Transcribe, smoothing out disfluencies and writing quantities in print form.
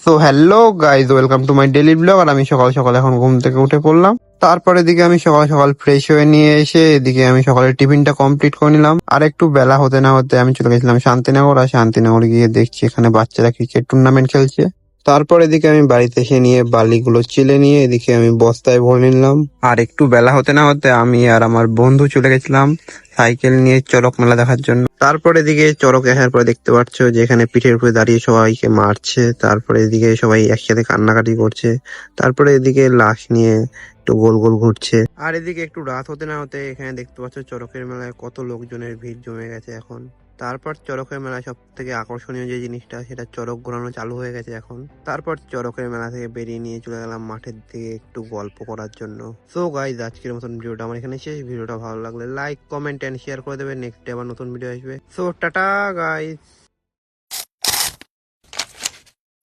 So hello guys, welcome to my daily blog. আর আমি সকাল সকাল এখন ঘুম থেকে উঠে পড়লাম। তারপর এদিকে আমি সকাল সকাল ফ্রেশ হয়ে নিয়ে এসে এদিকে আমি সকালের টিফিনটা কমপ্লিট করে নিলাম। আর একটু বেলা হতে না হতে আমি চলে গেছিলাম শান্তিনগর। আর শান্তিনগর গিয়ে দেখছি এখানে বাচ্চারা ক্রিকেট টুর্নামেন্ট খেলছে। তারপর এদিকে আমি বাড়িতে এসে নিয়ে বালিগুলো চেলে নিয়ে এদিকে আমি বস্তায় ভরে নিলাম। আর একটু বেলা হতে না হতে আমি আর আমার বন্ধু চলে গেছিলাম সাইকেল নিয়ে চড়ক মেলা দেখার জন্য। তারপরে এদিকে চড়কে আসার পরে দেখতে পাচ্ছ যে এখানে পিঠের উপরে দাঁড়িয়ে সবাইকে মারছে। তারপরে এদিকে সবাই একসাথে কান্নাকাটি করছে। তারপরে এদিকে লাশ নিয়ে একটু গোল গোল ঘুরছে। আর এদিকে একটু রাত হতে না হতে এখানে দেখতে পাচ্ছ চড়কের মেলায় কত লোকজনের ভিড় জমে গেছে এখন। তারপর চড়কের মেলায় সব থেকে আকর্ষণীয় যে জিনিসটা, সেটা চড়ক ঘোরানো চালু হয়ে গেছে এখন। তারপর চড়কের মেলা থেকে বেরিয়ে নিয়ে চলে গেলাম মাঠের দিকে একটু গল্প করার জন্য। সো গাইজ, আজকের মতন ভিডিওটা আমার এখানে শেষ। ভিডিওটা ভালো লাগলে লাইক, কমেন্ট এন্ড শেয়ার করে দেবেন। নেক্সট ডে আবার নতুন ভিডিও আসবে। So tata guys.